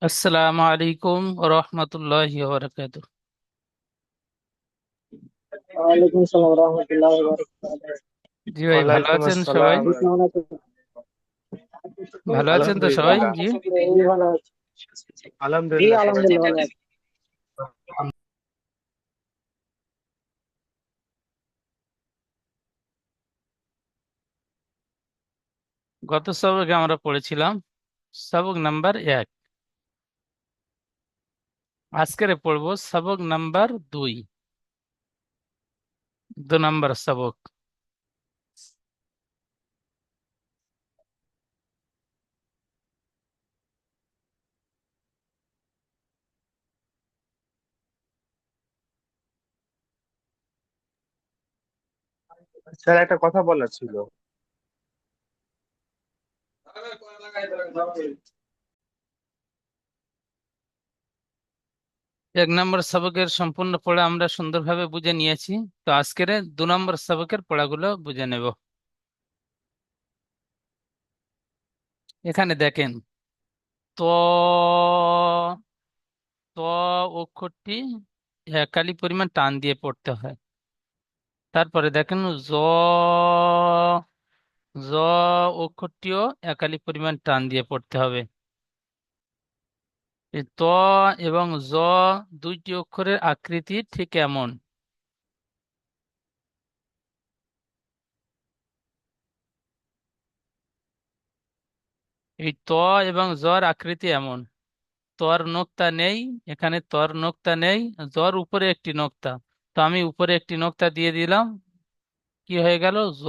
আসসালামু আলাইকুম রহমতুল্লাহি ওয়া বারাকাতুহু। ওয়ালাইকুম আসসালাম রহমতুল্লাহ বারাকাতুহু। জি ভাই, ভালো ওয়ালাইকুম আছেন সবাই? আসসালাম। কেমন আছেন? ভালো আছেন তো সবাই? আলহামদুলিল্লাহ। জি। এই ভালো আছি। জি আলহামদুলিল্লাহ, সবাই আলহামদুলিল্লাহ ভালো ভালো আছে। আছি। গত সবকে আমরা পড়েছিলাম সবক নাম্বার 1। আজকের পড়বো সবক নাম্বার 2, 2 নম্বর সবক। স্যার, একটা কথা বলার ছিল। 1 নম্বর সবকের সম্পূর্ণ পড়া আমরা সুন্দরভাবে বুঝে নিয়েছি। তো আজকের 2 নম্বর সবকের পড়াগুলো বুঝে নেব। এখানে দেখেন, ত ত অক্ষরটি একালি পরিমাণ টান দিয়ে পড়তে হয়। তারপরে দেখেন জ জ অক্ষরটিও একালি পরিমাণ টান দিয়ে পড়তে হবে। এই ত এবং জ দুইটি অক্ষরের আকৃতি ঠিক এমন। এই ত এবং জর আকৃতি এমন। তর নোক্তা নেই, এখানে তর নোক্তা নেই, জর উপরে একটি নোক্তা। তো আমি উপরে একটি নোক্তা দিয়ে দিলাম, কি হয়ে গেল? জ।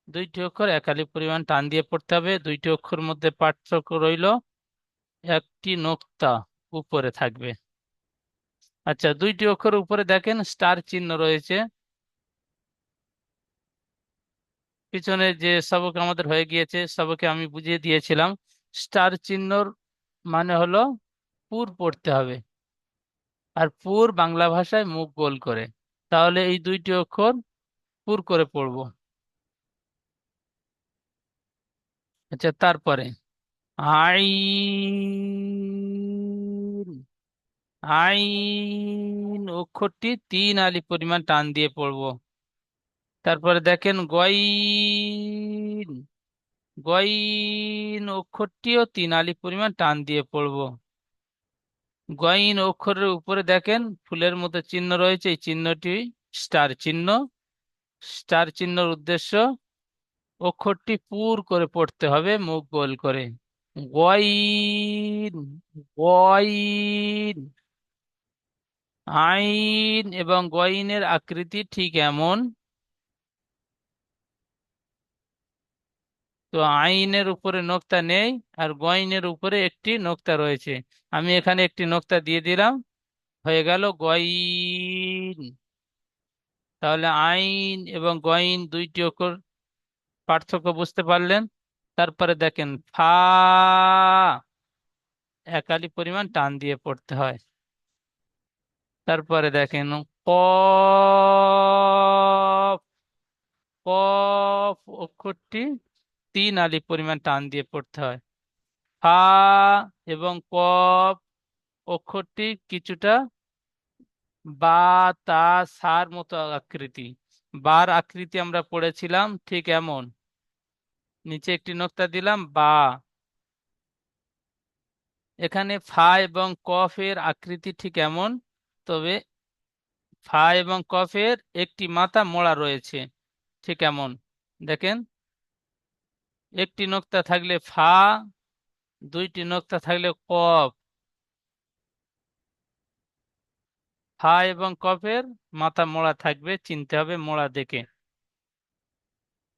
দুইটি অক্ষর একালি পরিমাণ টান দিয়ে পড়তে হবে। দুইটি অক্ষর মধ্যে পার্থক্য রইল একটি নোক্তা উপরে থাকবে। আচ্ছা, দুইটি অক্ষর উপরে দেখেন স্টার চিহ্ন রয়েছে। পিছনে যে সবক আমাদের হয়ে গিয়েছে সবকে আমি বুঝিয়ে দিয়েছিলাম, স্টার চিহ্নর মানে হলো পুর পড়তে হবে। আর পুর বাংলা ভাষায় মুখ গোল করে। তাহলে এই দুইটি অক্ষর পুর করে পড়বো। আচ্ছা, তারপরে আইন। আইন অক্ষরটি 3 আলি পরিমাণ টান দিয়ে পড়বো। তারপরে দেখেন গইন। গইন অক্ষরটিও 3 আলি পরিমাণ টান দিয়ে পড়বো। গইন অক্ষরের উপরে দেখেন ফুলের মতো চিহ্ন রয়েছে, এই চিহ্নটি স্টার চিহ্ন। স্টার চিহ্নর উদ্দেশ্য অক্ষরটি পুর করে পড়তে হবে মুখ গোল করে। গইন। গইন। আইন এবং গইনের আকৃতি ঠিক এমন। তো আইনের উপরে নোক্তা নেই, আর গইনের উপরে একটি নোক্তা রয়েছে। আমি এখানে একটি নোক্তা দিয়ে দিলাম, হয়ে গেল গইন। তাহলে আইন এবং গইন দুইটি অক্ষর পার্থক্য বুঝতে পারলেন। তারপরে দেখেন ফা, একালি পরিমাণ টান দিয়ে পড়তে হয়। তারপরে দেখেন কফ। কফ অক্ষরটি 3 আলি পরিমাণ টান দিয়ে পড়তে হয়। ফা এবং কফ অক্ষরটি কিছুটা বা তা সার মতো আকৃতি। বার আকৃতি আমরা পড়েছিলাম ঠিক এমন। নিচে একটি নোক্তা দিলাম বা। এখানে ফা এবং কফের আকৃতি ঠিক এমন, তবে ফা এবং কফের একটি মাথা মোড়া রয়েছে ঠিক এমন। দেখেন, একটি নোক্তা থাকলে ফা, দুইটি নোক্তা থাকলে কফ। ফা এবং কফের মাথা মোড়া থাকবে, চিনতে হবে মোড়া দেখে।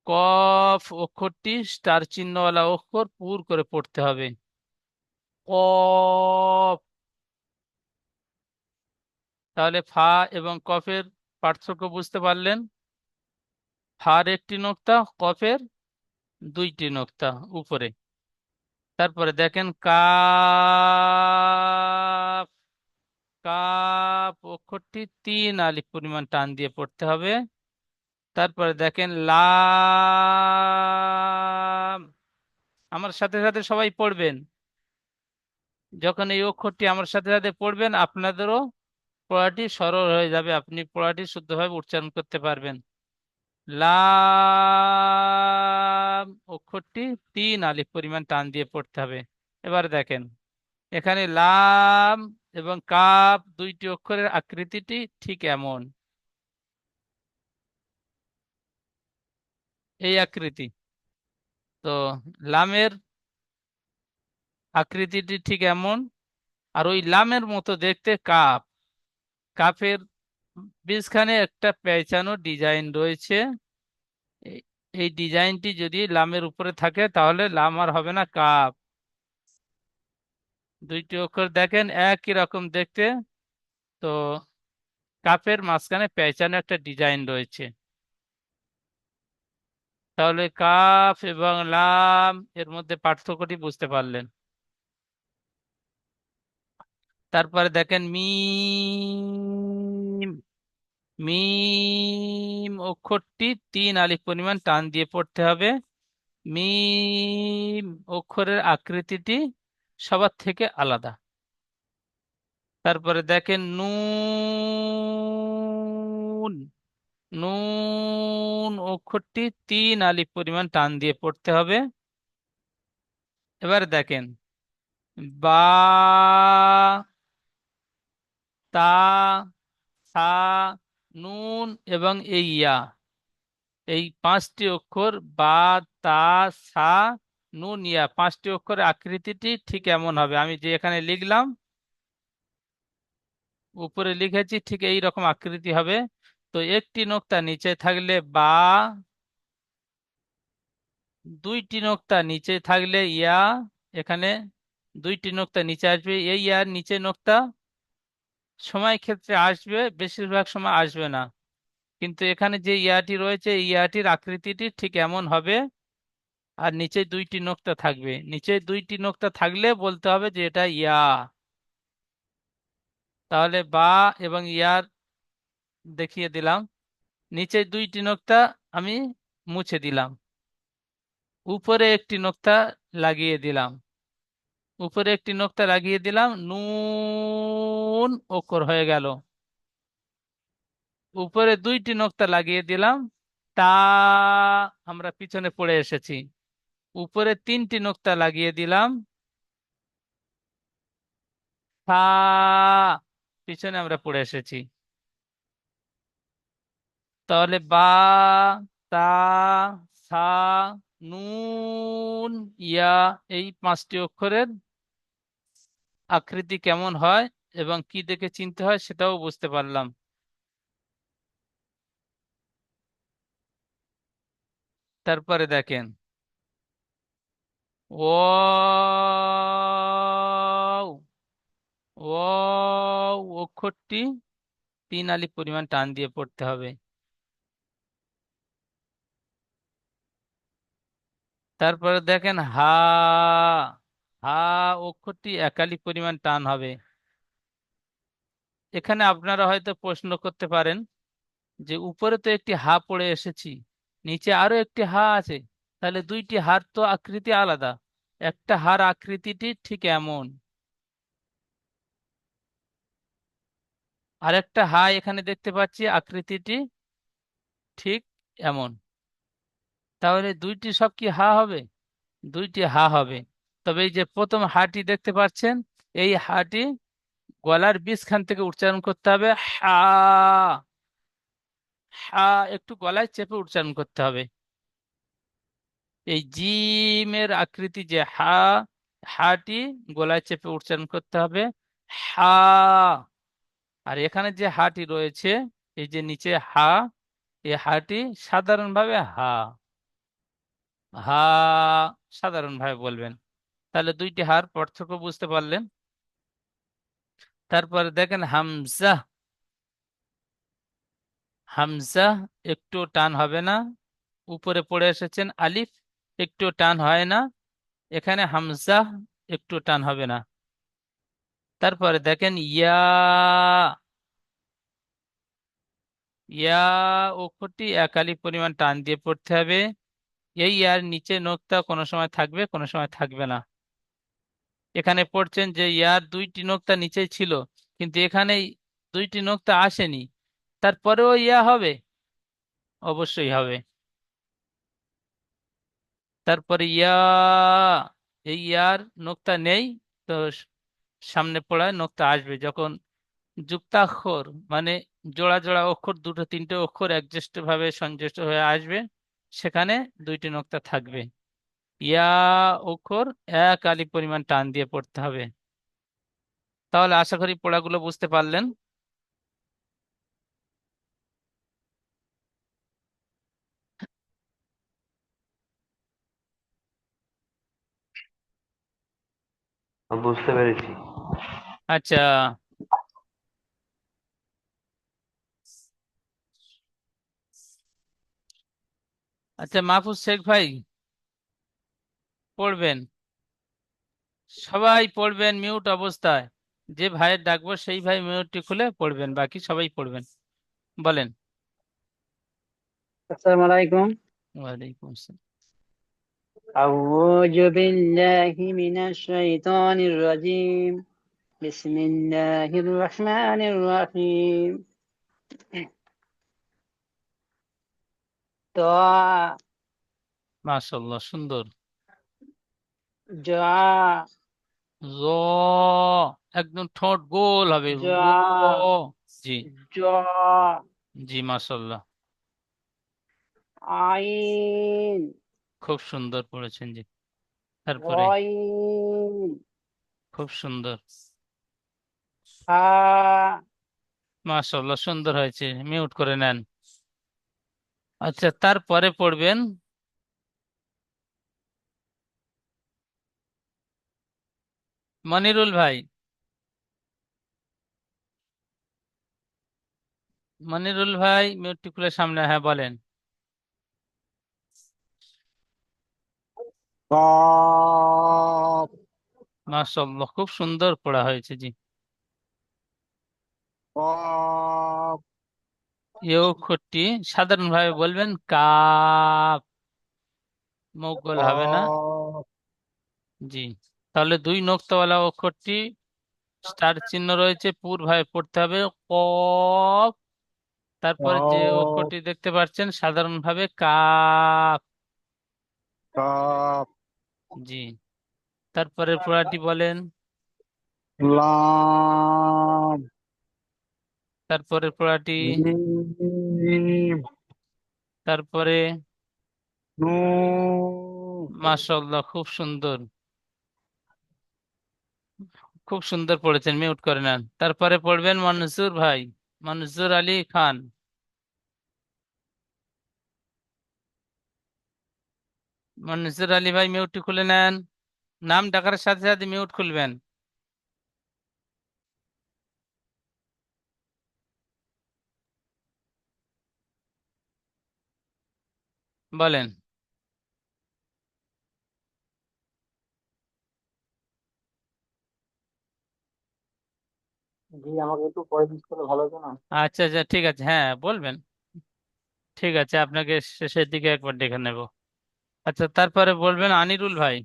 কফ অক্ষরটি স্টার চিহ্নওয়ালা অক্ষর পুর করে পড়তে হবে। কফ। তাহলে ফা এবং কফের পার্থক্য বুঝতে পারলেন। ফার একটি নোক্তা, কফের দুইটি নোক্তা উপরে। তারপরে দেখেন কাফ। কাফ অক্ষরটি 3 আলি পরিমাণ টান দিয়ে পড়তে হবে। তারপরে দেখেন লাম। আমার সাথে সাথে সবাই পড়বেন। যখন এই অক্ষরটি আমার সাথে সাথে পড়বেন আপনাদেরও পড়াটি সরল হয়ে যাবে, আপনি পড়াটি শুদ্ধভাবে উচ্চারণ করতে পারবেন। লাম অক্ষরটি 3 আলিফ পরিমাণ টান দিয়ে পড়তে হবে। এবার দেখেন এখানে লাম এবং কাফ দুইটি অক্ষরের আকৃতিটি ঠিক এমন, এই আকৃতি। তো লামের আকৃতিটি ঠিক এমন, আর ওই লামের মতো দেখতে কাফ। কাফের বীজখানে একটা পেঁচানো ডিজাইন রয়েছে। এই এই ডিজাইনটি যদি লামের উপরে থাকে তাহলে লাম আর হবে না, কাফ। দুইটি অক্ষর দেখেন একই রকম দেখতে, তো কাফের মাঝখানে পেঁচানো একটা ডিজাইন রয়েছে। তাহলে কাফ এবং লাম এর মধ্যে পার্থক্যটি বুঝতে পারলেন। তারপরে দেখেন মিম। মিম অক্ষরটি 3 আলিফ পরিমাণ টান দিয়ে পড়তে হবে। মিম অক্ষরের আকৃতিটি সবার থেকে আলাদা। তারপরে দেখেন নুন। নুন অক্ষরটি 3 আলিফ পরিমাণ টান দিয়ে পড়তে হবে। এবার দেখেন বা, তা, সা, নুন এবং এই ইয়া, এই 5টি অক্ষর বা, তা, সা, নুন, ইয়া 5টি অক্ষরের আকৃতিটি ঠিক এমন হবে। আমি যে এখানে লিখলাম, উপরে লিখেছি, ঠিক এই রকম আকৃতি হবে। তো একটি নোক্তা নিচে থাকলে বা, দুইটি নোক্তা নিচে থাকলে ইয়া, এখানে দুইটি নোক্তা নিচে আসবে, এই ইয়ার নিচে নোক্তা সময় ক্ষেত্রে আসবে, বেশিরভাগ সময় আসবে না। কিন্তু এখানে যে ইয়াটি রয়েছে এই ইয়াটির আকৃতিটি ঠিক এমন হবে, আর নিচে দুইটি নোক্তা থাকবে। নিচে দুইটি নোক্তা থাকলে বলতে হবে যে এটা ইয়া। তাহলে বা এবং ইয়ার দেখিয়ে দিলাম। নিচে দুইটি নোক্তা আমি মুছে দিলাম, উপরে একটি নোক্তা লাগিয়ে দিলাম। উপরে একটি নোক্তা লাগিয়ে দিলাম, নুন অক্ষর হয়ে গেল। উপরে দুইটি নোক্তা লাগিয়ে দিলাম, তা, আমরা পিছনে পড়ে এসেছি। উপরে 3টি নোক্তা লাগিয়ে দিলাম, সা, পিছনে আমরা পড়ে এসেছি। তাহলে বা, তা, সা, নুন, ইয়া এই 5টি অক্ষরের আকৃতি কেমন হয় এবং কি দেখে চিনতে হয় সেটাও বুঝতে পারলাম। তারপরে দেখেন ওয়াও। ওয়াও অক্ষরটি 3 আলিফ পরিমাণ টান দিয়ে পড়তে হবে। তারপরে দেখেন হা। হা অক্ষরটি 1 আলিফ পরিমাণ টান হবে। এখানে আপনারা হয়তো প্রশ্ন করতে পারেন যে উপরে তো একটি হা পড়ে এসেছি, নিচে আরো একটি হা আছে, তাহলে দুইটি হার তো আকৃতি আলাদা। একটা হার আকৃতিটি ঠিক এমন, আরেকটা হা এখানে দেখতে পাচ্ছি আকৃতিটি ঠিক এমন। তাহলে দুইটি সব কি হা হবে? দুইটি হা হবে। তবে এই যে প্রথম হাটি দেখতে পাচ্ছেন, এই হাটি গলার বীজখান থেকে উচ্চারণ করতে হবে হা। হা একটু গলায় চেপে উচ্চারণ করতে হবে। এই জিমের আকৃতি যে হা, হাটি গলায় চেপে উচ্চারণ করতে হবে হা। আর এখানে যে হাটি রয়েছে, এই যে নিচে হা, এই হাটি সাধারণভাবে হা। হা সাধারণভাবে বলবেন। তাহলে দুইটি হার পার্থক্য বুঝতে পারলেন। তারপরে দেখেন হামজা। হামজা একটু টান হবে না, উপরে পড়ে এসেছেন আলিফ, একটু টান হয় না। এখানে হামজা একটু টান হবে না। তারপরে দেখেন ইয়া। ইয়া অক্ষরটি 1 আলিফ পরিমাণ টান দিয়ে পড়তে হবে। এই ইয়ার নিচে নোক্তা কোনো সময় থাকবে কোনো সময় থাকবে না। এখানে পড়ছেন যে ইয়ার দুইটি নোক্তা নিচে ছিল, কিন্তু এখানে দুইটি নোক্তা আসেনি, তারপরেও ইয়া হবে? অবশ্যই হবে। তারপরে ইয়া, এই ইয়ার নোক্তা নেই, তো সামনে পড়ায় নোক্তা আসবে যখন যুক্তাক্ষর, মানে জোড়া জোড়া অক্ষর, দুটো তিনটে অক্ষর একজ্যেষ্ঠ ভাবে সংশ্লিষ্ট হয়ে আসবে, সেখানে দুইটি নোক্তা থাকবে। ইয়া অক্ষর এক আলিফ পরিমাণ টান দিয়ে পড়তে হবে। তাহলে আশা করি পড়াগুলো বুঝতে পারলেন। বুঝতে পেরেছি। আচ্ছা। আচ্ছা মাহফুজ শেখ ভাই, পড়বেন, সবাই পড়বেন মিউট অবস্থায়। যে ভাইয়ের ডাকবো সেই ভাই মিউটটি খুলে পড়বেন, বাকি সবাই পড়বেন। বলেন। আসসালামু আলাইকুম। ওয়ালাইকুম আসসালাম। أعوذ بالله من الشيطان الرجيم. بسم الله الرحمن الرحيم. دعاء. মাশাআল্লাহ, সুন্দর। دعاء. জ, একদম ঠোঁট গোল হবে, র। دعاء. জি। دعاء. জি মাশাআল্লাহ, عين. খুব সুন্দর পড়েছেন। জি। তারপরে? غين. খুব সুন্দর। ها. মাশাআল্লাহ, সুন্দর হয়েছে, মিউট করে নেন। আচ্ছা, তারপরে পড়বেন মনিরুল ভাই। মনিরুল ভাই মিউটটি খুলে সামনে, হ্যাঁ বলেন। قاف মাশাআল্লাহ, খুব সুন্দর পড়া হয়েছে। জি। قاف এই অক্ষরটি সাধারণভাবে বলবেন কাপ, মুখ গোল হবে না। قاف জি। তাহলে দুই নোক্তাওয়ালা অক্ষরটি স্টার চিহ্ন রয়েছে, পুরোভাবে পড়তে হবে কফ। তারপরে যে قاف অক্ষরটি দেখতে পাচ্ছেন সাধারণভাবে কাপ। قاف জি। তারপরে পড়াটি বলেন। لام তারপরে পড়াটি। ميم তারপরে? نون মাশাআল্লাহ, খুব সুন্দর, খুব সুন্দর পড়েছেন, মিউট করে নেন। তারপরে পড়বেন মনজুর ভাই, মনজুর আলী খান। মনজুর আলী ভাই মিউটটি খুলে নেন, নাম ডাকার সাথে সাথে মিউট খুলবেন। বলেন। জি, আমাকে একটু পরে জিজ্ঞেস করলে ভালো হতো না? আচ্ছা আচ্ছা, ঠিক আছে, হ্যাঁ বলবেন। ঠিক আছে, আপনাকে শেষের দিকে একবার দেখে নেব। আচ্ছা, তারপরে বলবেন আনিরুল ভাই।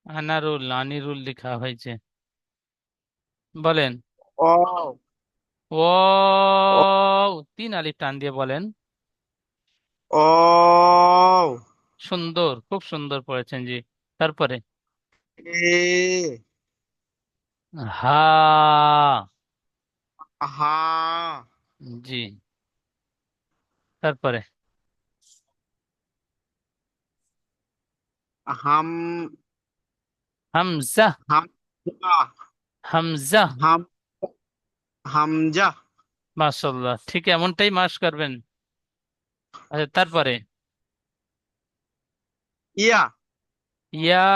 আনারুল, আনিরুল লেখা হয়েছে। বলেন। واو ও, তিন আলিফ টান দিয়ে বলেন। واو সুন্দর, খুব সুন্দর পড়েছেন। জি। তারপরে? ايه হা। ها জি। তারপরে? هم হামজা। همزة হামজা। هم همزة মাশাআল্লাহ, ঠিক এমনটাই মাস করবেন। আচ্ছা, তারপরে? ইয়া ইয়া,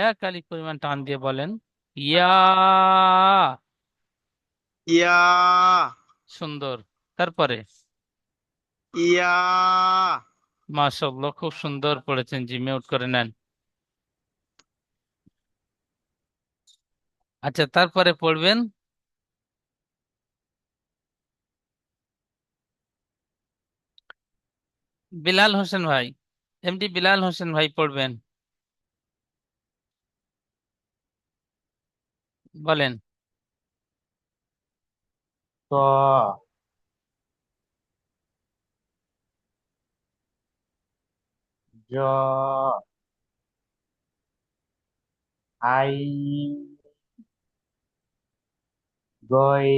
এক আলিফ পরিমাণ টান দিয়ে বলেন। ইয়া। ইয়া সুন্দর। তারপরে? ইয়া মাশাআল্লাহ, খুব সুন্দর পড়েছেন। জি, মিউট করে নেন। আচ্ছা, তারপরে পড়বেন বিলাল হোসেন ভাই। এমডি বিলাল হোসেন ভাই পড়বেন, বলেন। ط জ আই গয়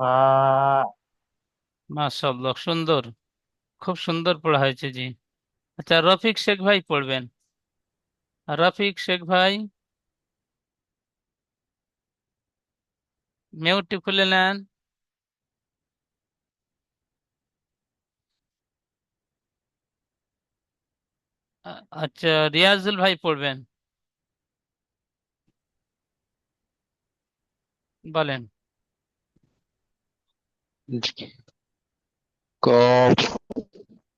ফা মাশাআল্লাহ, সুন্দর, খুব সুন্দর পড়া হয়েছে জি। আচ্ছা, রফিক শেখ ভাই পড়বেন। রফিক শেখ ভাই, মিউটটি খুলে নেন। আচ্ছা, রিয়াজুল ভাই পড়বেন, বলেন। কফ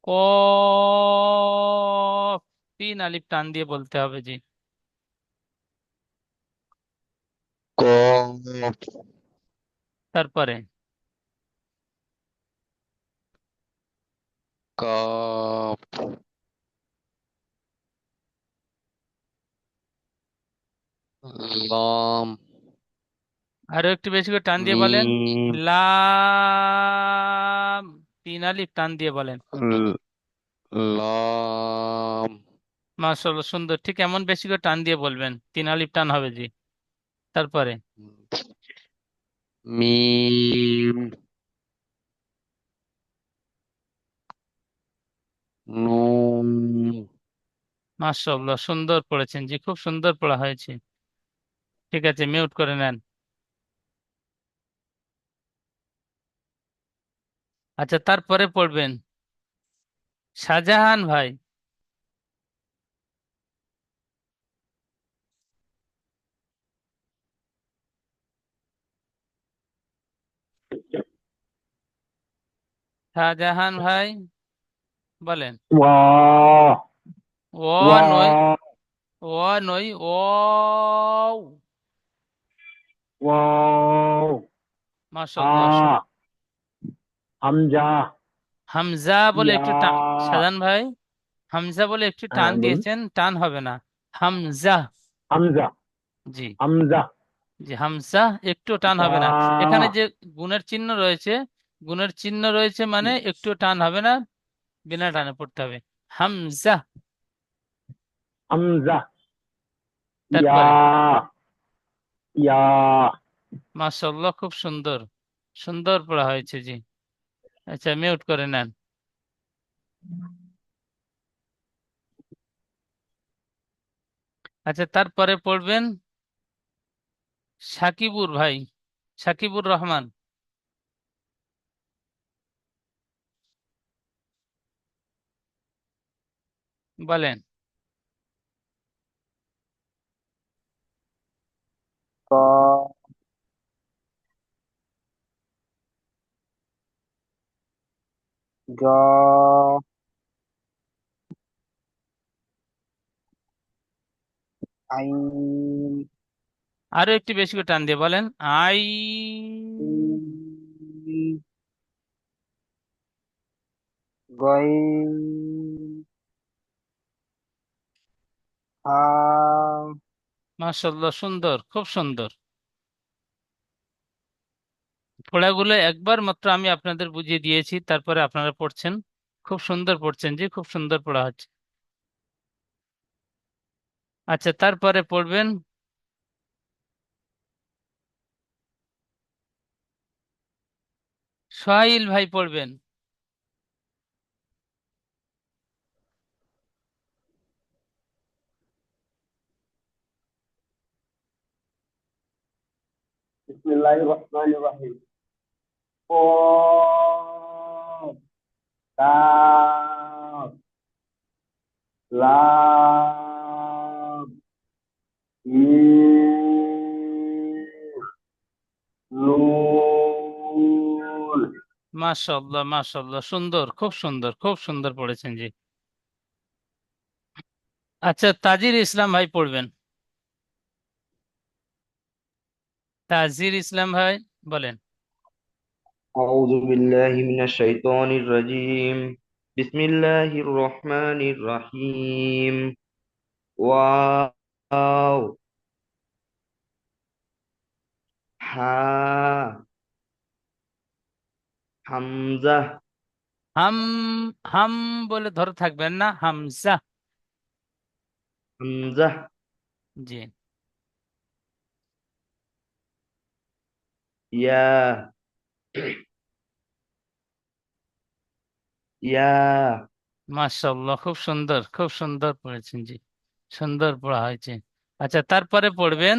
কফ, তিন আলিফ টান দিয়ে বলতে হবে জি। কফ তারপরে কাফ লাম আরো একটু বেশি করে টান দিয়ে বলেন। মিম লাম, তিন আলিফ টান দিয়ে বলেন। ল- লাম মাশাআল্লাহ, সুন্দর, ঠিক এমন বেশি করে টান দিয়ে বলবেন, তিন আলিফ টান হবে জি। তারপরে মিম নুন মাশাআল্লাহ, সুন্দর পড়েছেন জি, খুব সুন্দর পড়া হয়েছে। ঠিক আছে, মিউট করে নেন। আচ্ছা, তারপরে পড়বেন শাহজাহান ভাই। শাহজাহান ভাই, বলেন। ওয়া ও নই, ওয়া ও নই, ও। ওয়াও হা মাশাআল্লাহ, হামজা হামজা বলে ইয়া একটু টান, শাহজাহান ভাই, হামজা বলে একটু হ্যাঁ টান বলুন দিয়েছেন, টান হবে না। হামজা, হামজা জি। হামজা জি, হামজা, একটু টান ইয়া হবে না। এখানে যে গুণের চিহ্ন রয়েছে, গুণের চিহ্ন রয়েছে মানে একটু টান হবে না, বিনা টানে পড়তে হবে। হামজা। হামজা ইয়া তারপরে ইয়া মাশাআল্লাহ, খুব সুন্দর, সুন্দর পড়া হয়েছে জি। আচ্ছা, মিউট করে নেন। আচ্ছা, তারপরে পড়বেন সাকিবুর ভাই, সাকিবুর রহমান, বলেন। ক গ আইন আরো একটু বেশি করে টান দিয়ে বলেন। আই, গইন হা মাশাআল্লাহ, সুন্দর, খুব সুন্দর। পড়াগুলো একবার মাত্র আমি আপনাদের বুঝিয়ে দিয়েছি, তারপরে আপনারা পড়ছেন, খুব সুন্দর পড়ছেন জি, খুব সুন্দর পড়া হচ্ছে। আচ্ছা, তারপরে পড়বেন সোহাইল ভাই পড়বেন। বিসমিল্লাহির রহমানির রহিম ক কাফ লাম মিম নুন মাশাআল্লাহ, মাশাআল্লাহ, সুন্দর, খুব সুন্দর, খুব সুন্দর পড়েছেন জি। আচ্ছা, তাজির ইসলাম ভাই পড়বেন। তাজির ইসলাম ভাই, বলেন। أعوذ بالله من الشيطان الرجيم বিসমিল্লাহির রহমানির রহিম। ওয়াও, হা, হামজা, হাম, হাম বলে ধরে থাকবেন না, হামজা। হামজা, জি। ইয়া, ইয়া, মাশাআল্লাহ, খুব সুন্দর, খুব সুন্দর পড়েছেন। জি, সুন্দর পড়া হয়েছে। আচ্ছা, তারপরে পড়বেন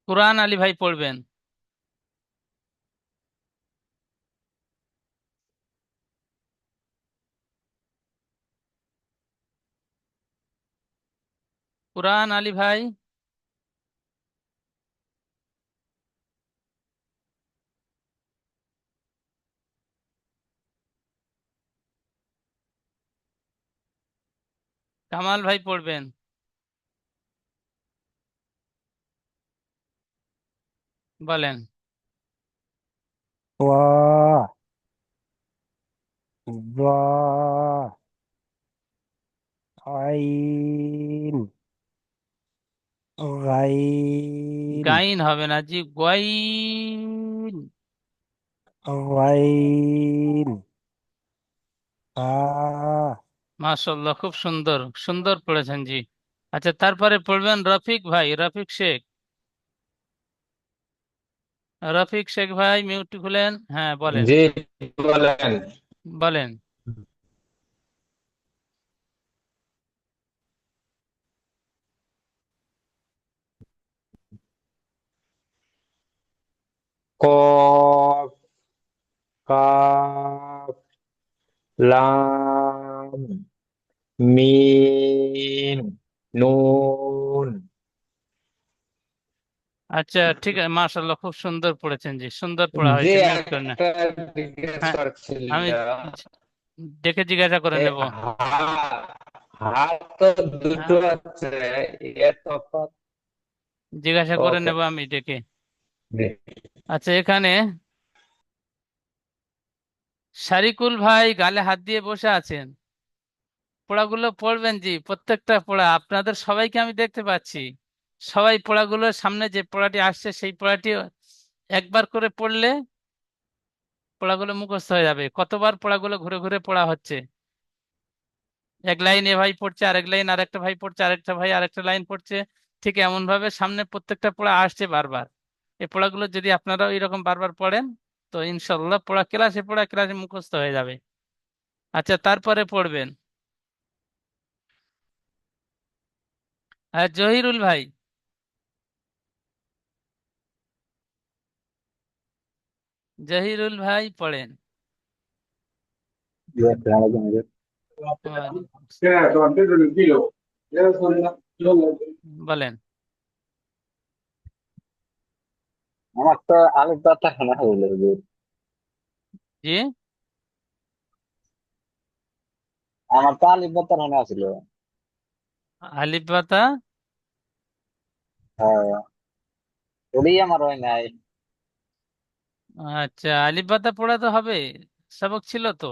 কোরআন আলী ভাই, পড়বেন। কোরআন আলী ভাই। কামাল ভাই, পড়বেন। বলেন। ظا ظا عين غين গাইন হবে না জি, গাইন। غين মাশাআল্লাহ, খুব সুন্দর, সুন্দর পড়েছেন। জি। আচ্ছা, তারপরে পড়বেন রফিক ভাই, রফিক শেখ। রফিক শেখ ভাই, মিউট খুলেন। হ্যাঁ, বলেন। জি, বলেন। বলেন। কফ, কাফ, লাম, মিম, নুন। আচ্ছা, ঠিক আছে, মাশাআল্লাহ, খুব সুন্দর পড়েছেন। জি, সুন্দর পড়া জি, হয়েছে, মিউট করেন না। একটা জিজ্ঞেস হ্যাঁ, করছিল। আমি দেখে জিজ্ঞাসা করে এ নেব। হা তো দুটো হ্যাঁ, আছে, এর তফাৎ। জিজ্ঞাসা করে ওকে। নেব আমি ডেকে। আচ্ছা, এখানে শারিকুল ভাই গালে হাত দিয়ে বসে আছেন। পড়াগুলো পড়বেন। জি, প্রত্যেকটা পড়া আপনাদের সবাইকে আমি দেখতে পাচ্ছি। সবাই পড়াগুলোর সামনে যে পড়াটি আসছে সেই পড়াটি একবার করে পড়লে পড়াগুলো মুখস্থ হয়ে যাবে। কতবার পড়াগুলো ঘুরে ঘুরে পড়া হচ্ছে। এক লাইন এ ভাই পড়ছে, আরেক লাইন আরেকটা ভাই পড়ছে, আরেকটা ভাই আরেকটা লাইন পড়ছে। ঠিক এমন ভাবে সামনে প্রত্যেকটা পড়া আসছে বারবার। এই পড়াগুলো যদি আপনারাও এরকম বারবার পড়েন, তো ইনশাল্লাহ পড়া ক্লাসে মুখস্থ হয়ে যাবে। আচ্ছা, তারপরে পড়বেন জহিরুল ভাই। জহিরুল ভাই, পড়েন। ওয়ালাইকুম আসসালাম। বলেন। আমার তো আলু ভর্তা খানা হইলো যে। জি। আমার তো আলু ভর্তা খানা ছিল। আলিফ বাতা। হ্যাঁ, ওটাই আমার হয় নাই। আচ্ছা, আলিফ বাতা পড়া তো হবে, সবক ছিল তো।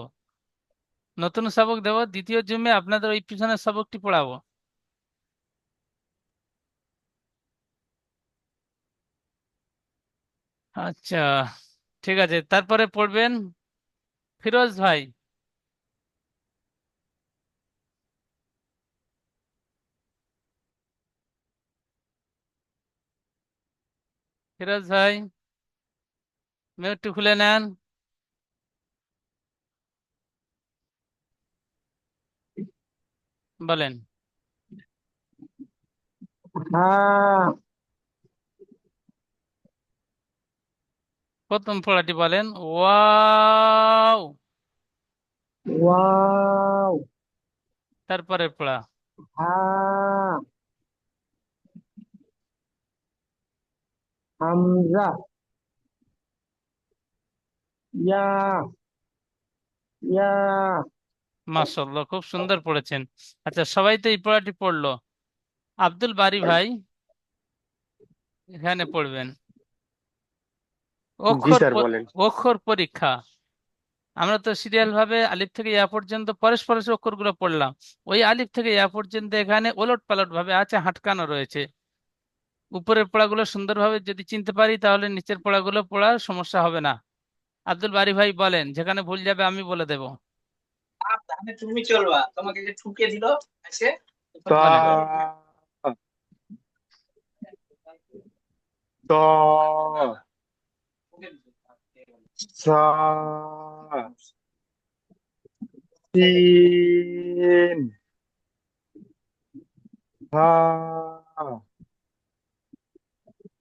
নতুন সবক দেবো, দ্বিতীয় জুমে আপনাদের ওই পিছনের সবকটি পড়াবো। আচ্ছা, ঠিক আছে, তারপরে পড়বেন ফিরোজ ভাই। ফিরোজ ভাই, মিউটটি খুলে নেন। বলেন। হ্যাঁ, প্রথম পড়াটি বলেন, ওয়াও। ওয়াও, তারপরে পড়া। হা, হামজা, ইয়া, ইয়া মাশাআল্লাহ, খুব সুন্দর পড়েছেন। আচ্ছা, সবাই তো এই পড়াটি পড়লো। আব্দুল বারী ভাই এখানে পড়বেন জি অক্ষর স্যার বলেন। অক্ষর পরীক্ষা। আমরা তো সিরিয়াল ভাবে আলিফ থেকে ইয়া পর্যন্ত পরস্পর অক্ষরগুলো পড়লাম। ওই আলিফ থেকে ইয়া পর্যন্ত এখানে ওলট পালট ভাবে আছে, হাটকানো রয়েছে। উপরের পড়াগুলো সুন্দরভাবে যদি চিনতে পারি তাহলে নিচের পড়াগুলো পড়ার সমস্যা হবে না। আব্দুল বারী ভাই বলেন, যেখানে ভুল যাবে আমি বলে দেব। তুমি চলবা, তোমাকে যে ঠুকে দিল এসে, তা বলেন। ত সা সিন হা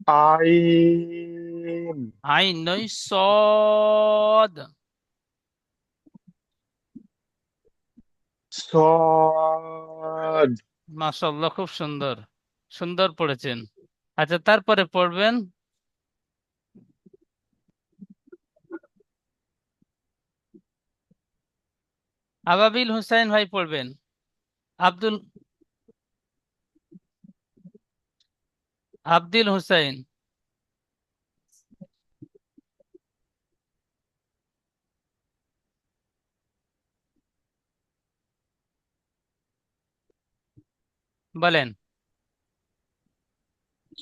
আইন আইন নয়, সদ। সদ মাশাআল্লাহ, খুব সুন্দর, সুন্দর পড়েছেন। আচ্ছা, তারপরে পড়বেন আবাবিল হুসাইন ভাই পড়বেন। আব্দুল আব্দুল হুসাইন বলেন।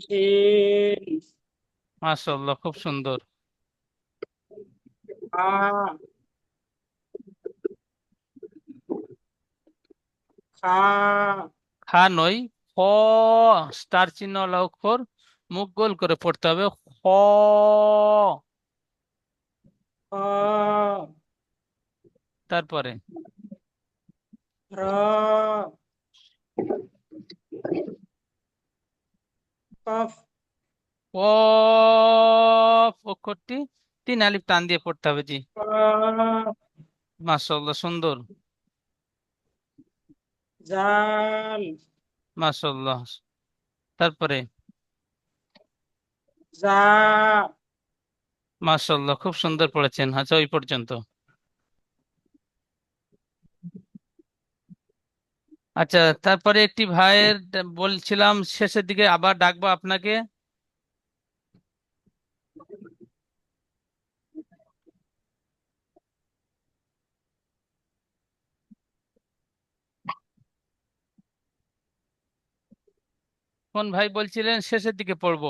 শিন, মাশাআল্লাহ, খুব সুন্দর। হা, খা, খা নয়, খ। স্টার চিহ্নওয়ালা অক্ষর, মুখ গোল করে পড়তে হবে। খ। খ, তারপরে র, কফ, কফ অক্ষরটি তিন আলিফ টান দিয়ে পড়তে হবে, জি। কফ, মাশাআল্লাহ, সুন্দর। জাল, মাশাআল্লাহ। তারপরে জা, মাশাআল্লাহ, খুব সুন্দর পড়েছেন। আচ্ছা, ওই পর্যন্ত। আচ্ছা, তারপরে একটি ভাইয়ের বলছিলাম শেষের দিকে আবার ডাকবো আপনাকে। কোন ভাই বলছিলেন শেষের দিকে পড়বো?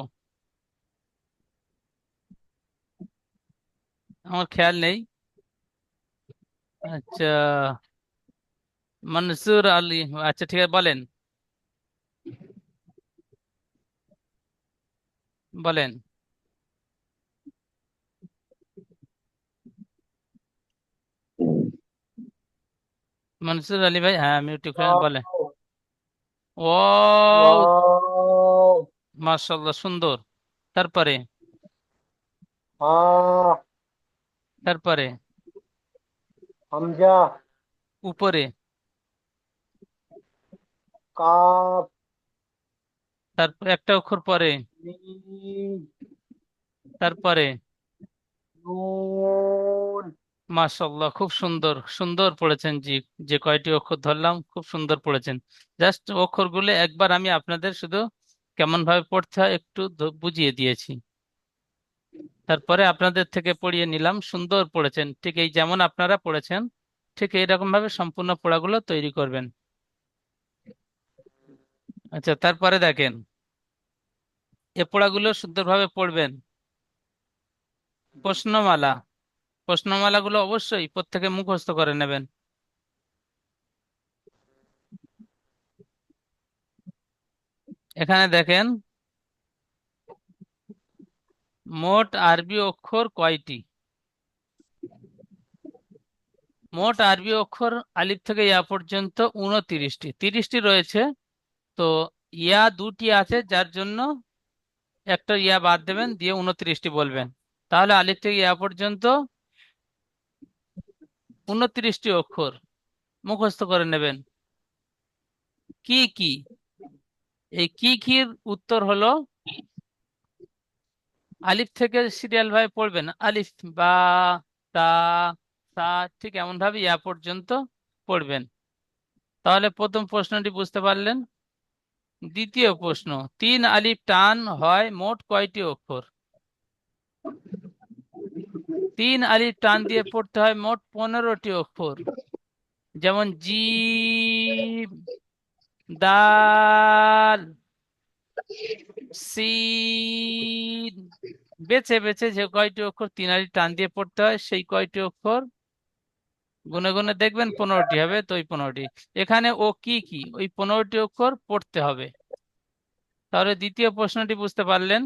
আমার খেয়াল নেই। আচ্ছা, মনসুর আলী। আচ্ছা, ঠিক আছে, বলেন বলেন। মনসুর আলী ভাই, হ্যাঁ, মিউট করে বলেন। ও, ওয়াও মাশাআল্লাহ, সুন্দর। তারপরে হা তারপরে হামজা উপরে, কাফ তারপর একটা অক্ষর পরে, মিম তারপরে নুন মাশাআল্লাহ, খুব সুন্দর, সুন্দর পড়েছেন, জি। যে কয়টি অক্ষর ধরলাম খুব সুন্দর পড়েছেন। জাস্ট অক্ষরগুলো একবার আমি আপনাদের শুধু কেমন ভাবে পড়তে হয় একটু বুঝিয়ে দিয়েছি। তারপরে আপনাদের থেকে পড়িয়ে নিলাম। সুন্দর পড়েছেন, ঠিক এই যেমন আপনারা পড়েছেন ঠিক এইরকম ভাবে সম্পূর্ণ পড়াগুলো তৈরি করবেন। আচ্ছা, তারপরে দেখেন, এ পড়াগুলো সুন্দরভাবে পড়বেন। প্রশ্নমালা, প্রশ্নমালাগুলো অবশ্যই প্রত্যেকে মুখস্থ করে নেবেন। এখানে দেখেন, মোট আরবি অক্ষর কয়টি? মোট আরবি অক্ষর আলিফ থেকে ইয়া পর্যন্ত 29টি, 30টি রয়েছে। তো ইয়া দুটি আছে, যার জন্য একটা ইয়া বাদ দেবেন, দিয়ে 29টি বলবেন। তাহলে আলিফ থেকে ইয়া পর্যন্ত 29টি অক্ষর মুখস্থ করে নেবেন। কি কি? এই কি কির উত্তর হলো, আলিফ থেকে সিরিয়াল ভাবে পড়বেন। আলিফ, বা, তা, সা, ঠিক এমন ভাবে ইয়া পর্যন্ত পড়বেন। তাহলে প্রথম প্রশ্নটি বুঝতে পারলেন। দ্বিতীয় প্রশ্ন, 3 আলিফ টান হয় মোট কয়টি অক্ষর? 3 আলিফ টান দিয়ে পড়তে হয় মোট 15টি অক্ষর। যেমন জিম, দাল, সিন, বেছে বেছে যে কয়টি অক্ষর 3 আলিফ টান দিয়ে পড়তে হয় সেই কয়টি অক্ষর গুনে গুনে দেখবেন 15টি হবে, তো ওই 15টি। এখানে ও কি কি, ওই 15টি অক্ষর পড়তে হবে। তাহলে দ্বিতীয় প্রশ্নটি বুঝতে পারলেন।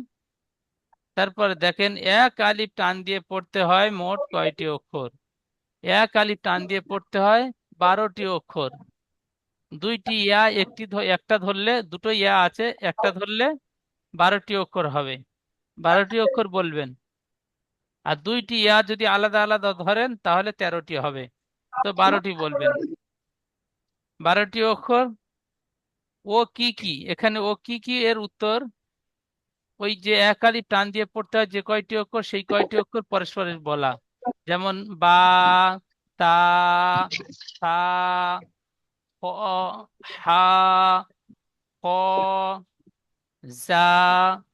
তারপরে দেখেন 1 আলিফ টান দিয়ে পড়তে হয় মোট কয়টি অক্ষর? 1 আলিফ টান দিয়ে পড়তে হয় 12টি অক্ষর। 2টি ইয়া, একটা ধরলে, দুটো ইয়া আছে, একটা ধরলে 12টি অক্ষর হবে। 12টি অক্ষর বলবেন। আর 2টি ইয়া যদি আলাদা আলাদা ধরেন তাহলে 13টি হবে, তো 12টি বলবেন। 12টি অক্ষর ও কি কি, এখানে ও কি কি এর উত্তর ওই যে 1 আলিফ টান দিয়ে পড়তে হয় যে কয়টি অক্ষর সেই কয়টি অক্ষর পরস্পরের বলা। যেমন বা, তা, সা, হ, হা, খ, যা,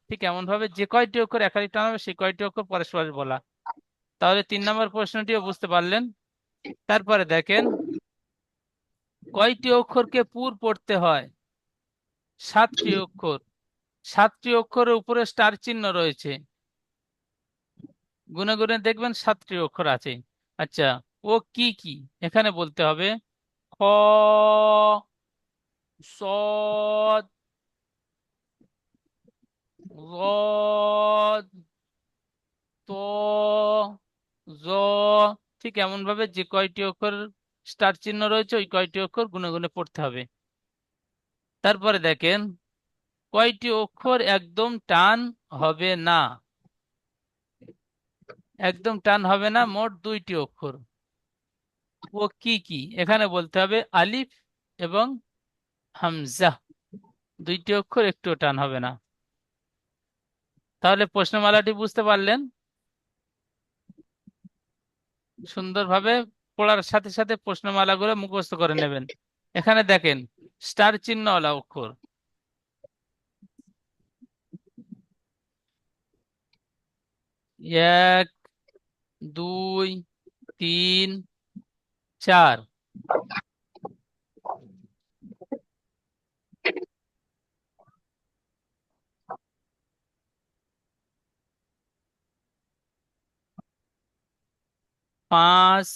ঠিক এমন ভাবে যে কয়টি অক্ষর 1 আলিফ টান হবে সেই কয়টি অক্ষর পরস্পরের বলা। তাহলে 3 নম্বর প্রশ্নটিও বুঝতে পারলেন। তারপরে দেখেন কয়টি অক্ষরকে পুর পড়তে হয়? 7টি অক্ষর। 7টি অক্ষরের উপরে স্টার চিহ্ন রয়েছে, গুনে গুনে দেখবেন 7টি অক্ষর আছে। আচ্ছা, ও কি কি এখানে বলতে হবে। খ, সদ, রদ, ত, জ, ঠিক এমন ভাবে যে কয়টি অক্ষর স্টার চিহ্ন রয়েছে ওই কয়টি অক্ষর গুনে গুনে পড়তে হবে। তারপরে দেখেন কয়টি অক্ষর একদম টান হবে না? একদম টান হবে না মোট 2টি অক্ষর। ও কি কি এখানে বলতে হবে আলিফ এবং হামজা, 2টি অক্ষর একটু টান হবে না। তাহলে প্রশ্নমালাটি বুঝতে পারলেন। সুন্দরভাবে পড়ার সাথে সাথে প্রশ্নমালাগুলো মুখস্থ করে নেবেন। এখানে দেখেন স্টার চিহ্নওয়ালা অক্ষর, 1, 2, 3, 4, 5,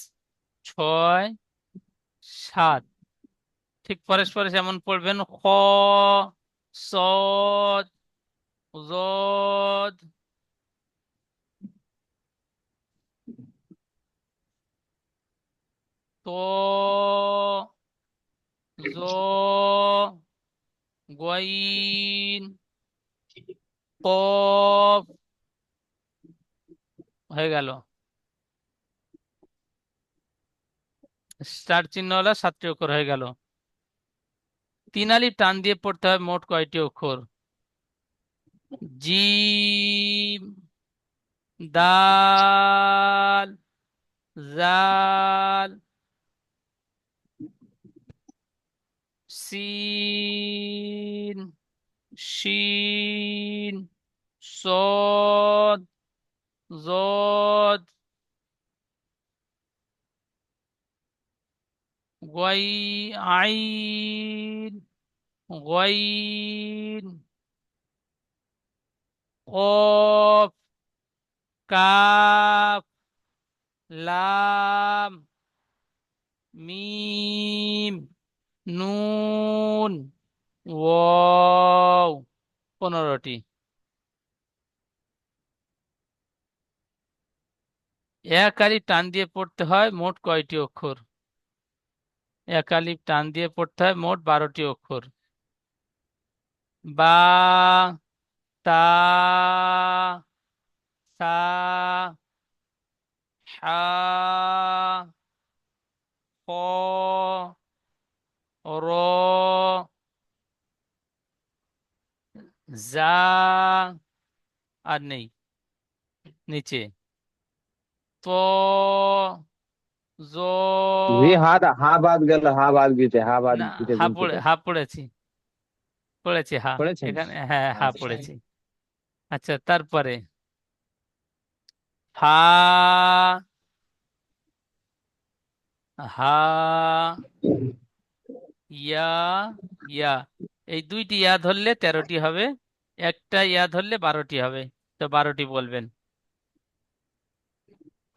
6, 7, ঠিক পরস্পর যেমন পড়বেন। খ, সদ, জদ, ত, জ, গইন, কফ, হয়ে গেল। স্টার চিহ্নওয়ালা 7টি অক্ষর হয়ে গেল। 3 আলিফ টান দিয়ে পড়তে হয় মোট কয়টি অক্ষর? জিম, দাল, জাল, সিন, শিন, সদ, জদ, গই, আইন, গইন, কফ, কাফ, লাম, মিম, নুন, ওয়াও, 15টি। 1 আলিফ টান দিয়ে পড়তে হয় মোট কয়টি অক্ষর? 1 আলিফ টান দিয়ে পড়তে হয় মোট 12টি অক্ষর। বা, তা, সা, হা, খ, র, যা, আর নেই নিচে, ত, জ জি হা বাদ গেল, হা বাদ গেছে, হা বাদ না, গেছে হা বলতে পড়ে, তো। হা পড়েছি, পড়েছি হা পড়েছেন? এখানে, হ্যাঁ হা আচ্ছা। পড়েছি। আচ্ছা, তারপরে হা, হা, ইয়া, ইয়া, এই দুইটি ইয়া ধরলে 13টি হবে, একটা ইয়া ধরলে 12টি হবে। তো 12টি বলবেন।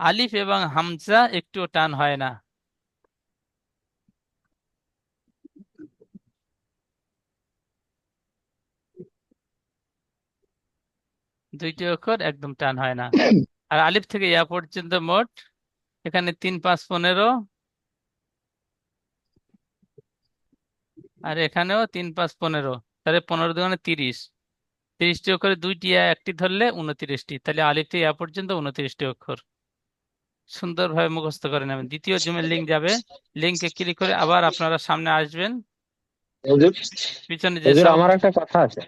আলিফ এবং হামজা একটুও টান হয় না। দুইটি অক্ষর একদম টান হয় না। আর আলিফ থেকে ইয়া পর্যন্ত মোট এখানে 3 5 15, আর এখানেও 3 5 15, তাহলে 15 দুগুণে 30। 30টি অক্ষরে দুইটি ইয়া একটি ধরলে 29টি, তাহলে আলিফ থেকে ইয়া পর্যন্ত 29টি অক্ষর। সুন্দরভাবে মুখস্থ করে নেবেন। দ্বিতীয় জুমের লিঙ্ক যাবে, লিঙ্কে ক্লিক করে আবার আপনারা সামনে আসবেন। হুজুর, পিছনে হুজুর যেসব, আমার একটা কথা আছে।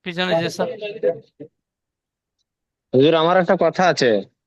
পিছনে যেসব হুজুর আমার একটা কথা আছে।